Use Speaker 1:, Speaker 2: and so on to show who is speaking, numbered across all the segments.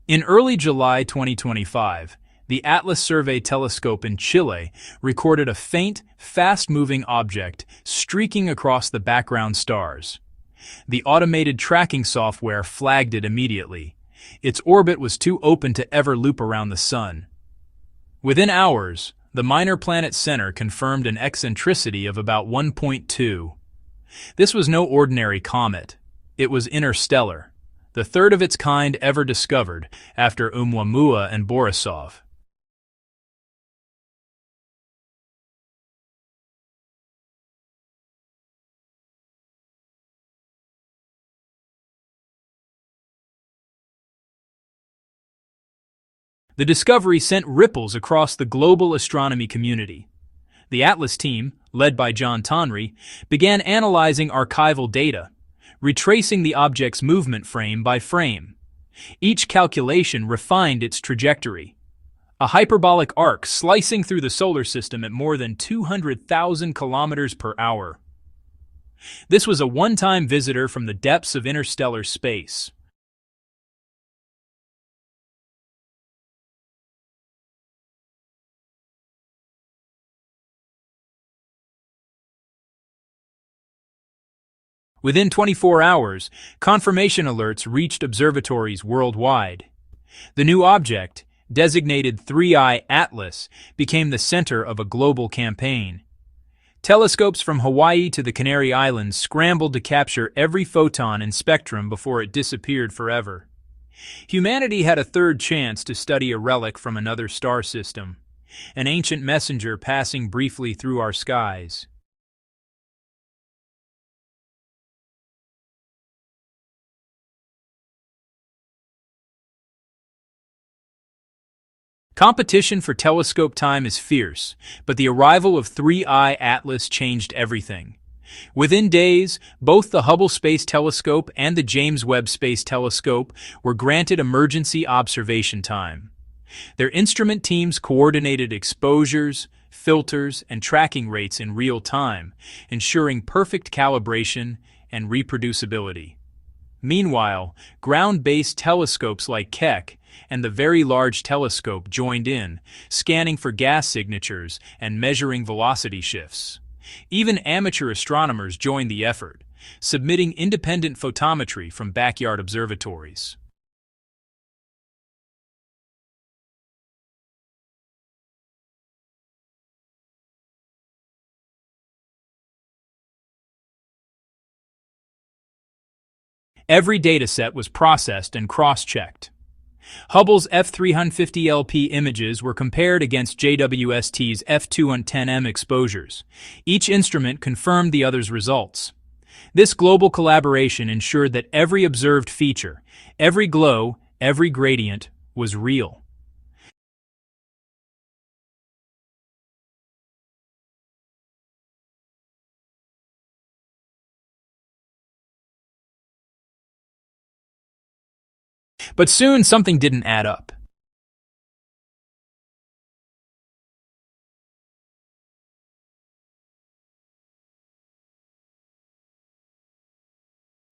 Speaker 1: In early July 2025, the Atlas Survey telescope in Chile recorded a faint, fast-moving object streaking across the background stars. The automated tracking software flagged it immediately. Its orbit was too open to ever loop around the Sun. Within hours, the Minor Planet Center confirmed an eccentricity of about 1.2. This was no ordinary comet. It was interstellar, the third of its kind ever discovered, after Oumuamua and Borisov. The discovery sent ripples across the global astronomy community. The Atlas team, led by John Tonry, began analyzing archival data, retracing the object's movement frame by frame. Each calculation refined its trajectory. A hyperbolic arc slicing through the solar system at more than 200,000 kilometers per hour. This was a one-time visitor from the depths of interstellar space. Within 24 hours, confirmation alerts reached observatories worldwide. The new object, designated 3I Atlas, became the center of a global campaign. Telescopes from Hawaii to the Canary Islands scrambled to capture every photon and spectrum before it disappeared forever. Humanity had a third chance to study a relic from another star system, an ancient messenger passing briefly through our skies. Competition for telescope time is fierce, but the arrival of 3I Atlas changed everything. Within days, both the Hubble Space Telescope and the James Webb Space Telescope were granted emergency observation time. Their instrument teams coordinated exposures, filters, and tracking rates in real time, ensuring perfect calibration and reproducibility. Meanwhile, ground-based telescopes like Keck and the Very Large Telescope joined in, scanning for gas signatures and measuring velocity shifts. Even amateur astronomers joined the effort, submitting independent photometry from backyard observatories. Every dataset was processed and cross-checked. Hubble's F350LP images were compared against JWST's F210M exposures. Each instrument confirmed the other's results. This global collaboration ensured that every observed feature, every glow, every gradient, was real. But soon something didn't add up.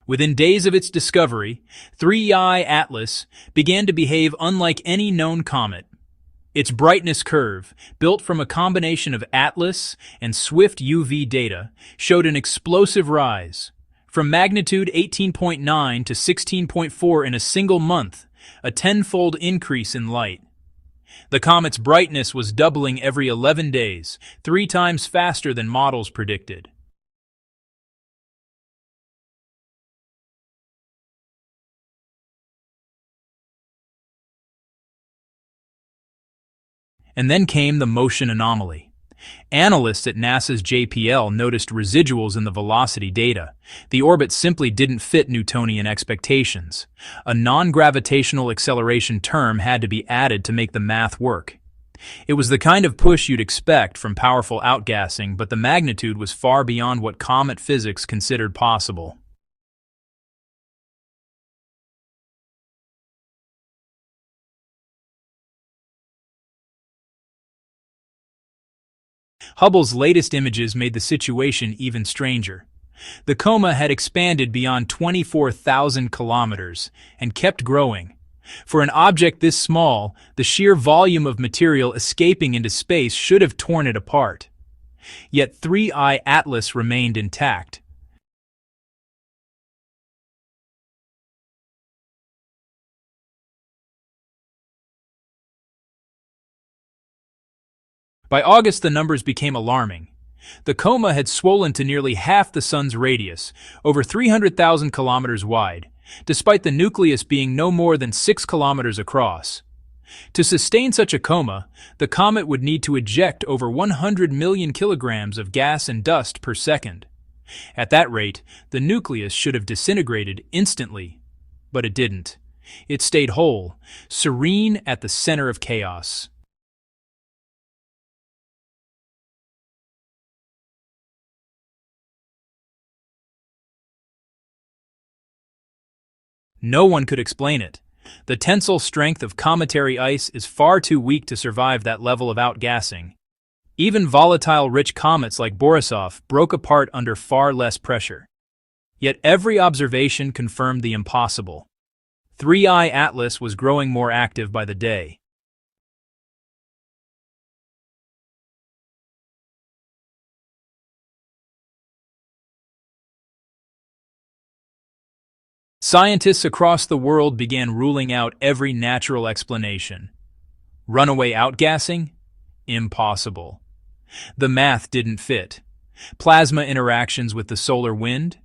Speaker 1: Within days of its discovery, 3I Atlas began to behave unlike any known comet. Its brightness curve, built from a combination of Atlas and swift UV data, showed an explosive rise. From magnitude 18.9 to 16.4 in a single month, a tenfold increase in light. The comet's brightness was doubling every 11 days, 3 times faster than models predicted. And then came the motion anomaly. Analysts at NASA's JPL noticed residuals in the velocity data. The orbit simply didn't fit Newtonian expectations. A non-gravitational acceleration term had to be added to make the math work. It was the kind of push you'd expect from powerful outgassing, but the magnitude was far beyond what comet physics considered possible. Hubble's latest images made the situation even stranger. The coma had expanded beyond 24,000 kilometers and kept growing. For an object this small, the sheer volume of material escaping into space should have torn it apart. Yet 3I Atlas remained intact. By August, the numbers became alarming. The coma had swollen to nearly half the Sun's radius, over 300,000 kilometers wide, despite the nucleus being no more than 6 kilometers across. To sustain such a coma, the comet would need to eject over 100 million kilograms of gas and dust per second. At that rate, the nucleus should have disintegrated instantly. But it didn't. It stayed whole, serene at the center of chaos. No one could explain it. The tensile strength of cometary ice is far too weak to survive that level of outgassing. Even volatile-rich comets like Borisov broke apart under far less pressure. Yet every observation confirmed the impossible. 3I Atlas was growing more active by the day. Scientists across the world began ruling out every natural explanation. Runaway outgassing? Impossible. The math didn't fit. Plasma interactions with the solar wind?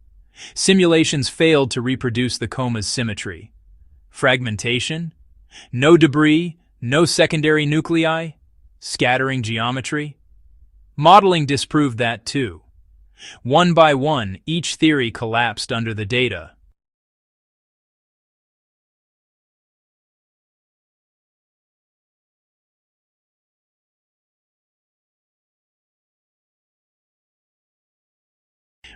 Speaker 1: Simulations failed to reproduce the coma's symmetry. Fragmentation? No debris? No secondary nuclei? Scattering geometry? Modeling disproved that too. One by one, each theory collapsed under the data.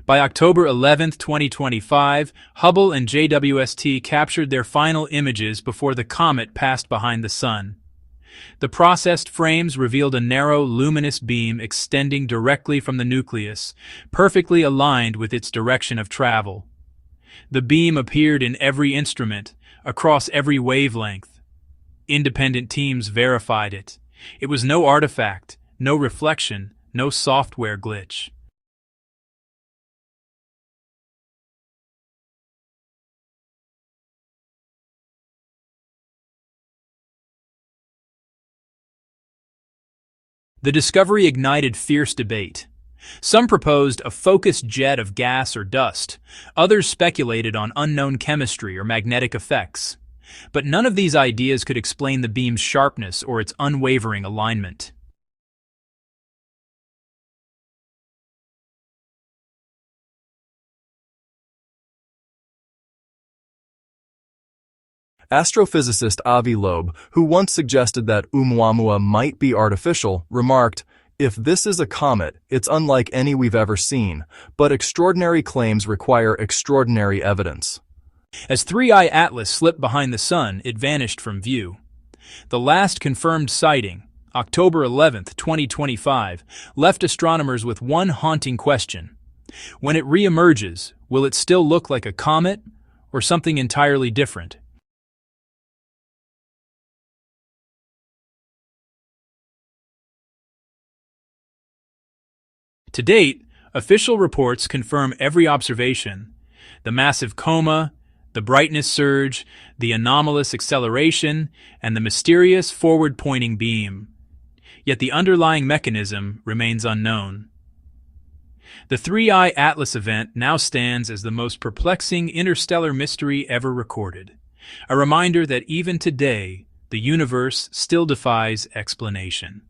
Speaker 1: By October 11, 2025, Hubble and JWST captured their final images before the comet passed behind the Sun. The processed frames revealed a narrow, luminous beam extending directly from the nucleus, perfectly aligned with its direction of travel. The beam appeared in every instrument, across every wavelength. Independent teams verified it. It was no artifact, no reflection, no software glitch. The discovery ignited fierce debate. Some proposed a focused jet of gas or dust. Others speculated on unknown chemistry or magnetic effects. But none of these ideas could explain the beam's sharpness or its unwavering alignment.
Speaker 2: Astrophysicist Avi Loeb, who once suggested that Oumuamua might be artificial, remarked, "If this is a comet, it's unlike any we've ever seen, but extraordinary claims require extraordinary evidence."
Speaker 1: As 3I Atlas slipped behind the Sun, it vanished from view. The last confirmed sighting, October 11, 2025, left astronomers with one haunting question. When it reemerges, will it still look like a comet or something entirely different? To date, official reports confirm every observation: the massive coma, the brightness surge, the anomalous acceleration, and the mysterious forward-pointing beam. Yet the underlying mechanism remains unknown. The 3I Atlas event now stands as the most perplexing interstellar mystery ever recorded, a reminder that even today, the universe still defies explanation.